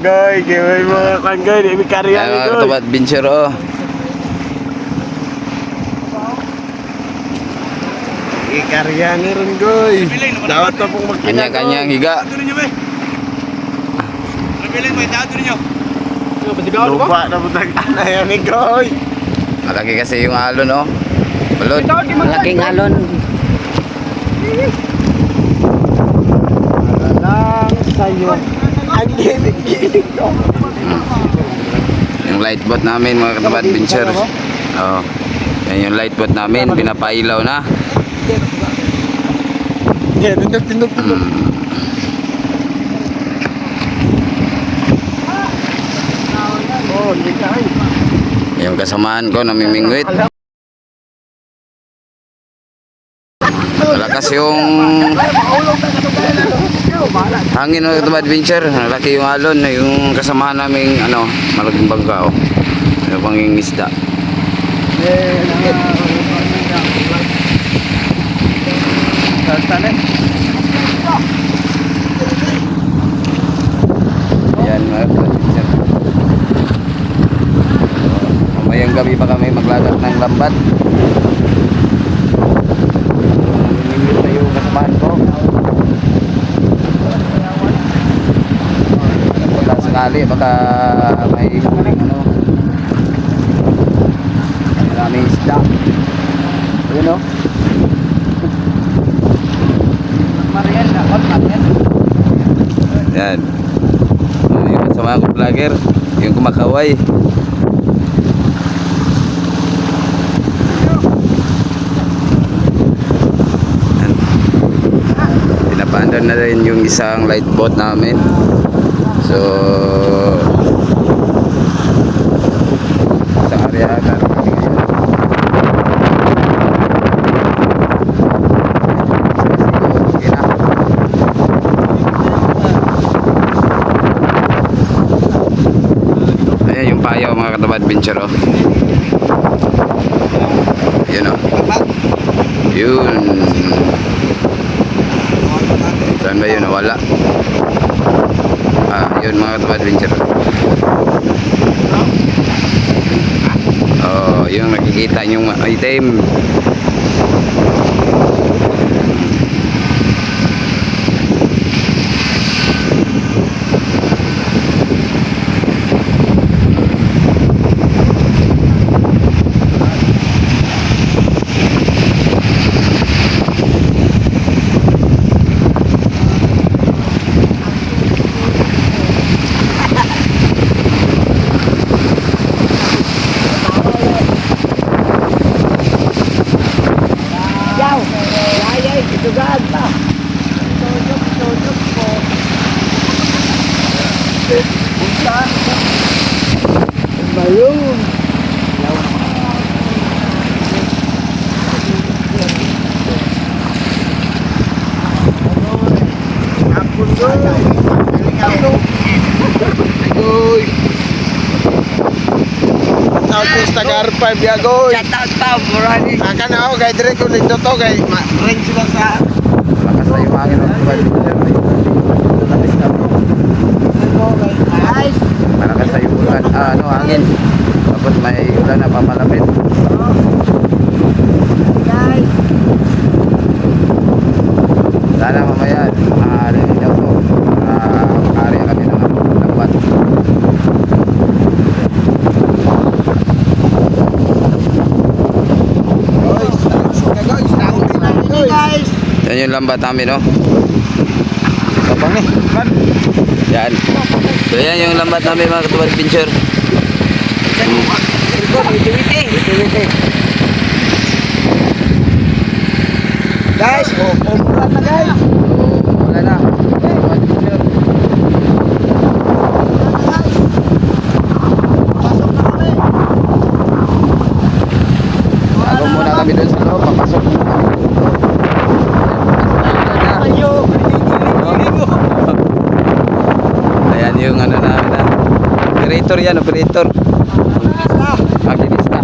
goy. Gawin mga kan goy. Di karya Yan ni mga goy. katapat adventure oh. Ikarya ni rin goy. Dapat na pong magkita. Kanya-kanyang higa. Lupa na butang na yan ni goy. Malaki kasi yung alon oh. Balon. Malaking alon. Lang sa'yo. Ang gilig-gilig ko. Yung light boat namin mga katapat adventure. Oh. Yan yung light boat namin, pinapailaw na. Yan, tindog. Oh, hindi ka ay. Yung kasamaan ko namimingwit. Malakas yung hangin mga katapat adventure. Malaki yung alon, yung kasamaan naming ano, malaking bangka oh. Yung pangingisda. Yan mga adventure. Mamayang gabi pa kami maglagat ng lambat. Namimingwit na yung kasamaan ko. Wala sakali, baka may huling ano. Maraming isda. Ayun o. Yan. Yung kasama ko vlogger. Yung kumakaway. Yan. Pinapaandar na rin yung isang light boat namin. So sa area na ayan yung payaw mga katapat adventure oh. Yun oh. Yun. Saan ba yun? Nawala. Yun mga katapat adventure. Oh, yung nakikita yung item. Bayun. Hapon goy. Goy. Tapos taga-R5 ya goy. Shout-out Morani. Akan ako kay dire ko dito to kay ring sila sa Malakas na yung hangin mga katapat adventure. guys. Malakas na yung ulan. Hangin. Tapos may ulan na pamalapit. Guys. Sana mamaya maaari daw po. Maaari kami ng lambat. Guys. Yan yung lambat namin no. Kapang ni. Yan. So yan yung lambat namin mga katapat adventure. Guys, umulan na guys. So wala na. Katapat adventure. Pasok na kami. Bago muna kami doon sa loob. Papasok muna kami. Ayo. Ayan yung ano namin na. Operator yan, operator. Makinista.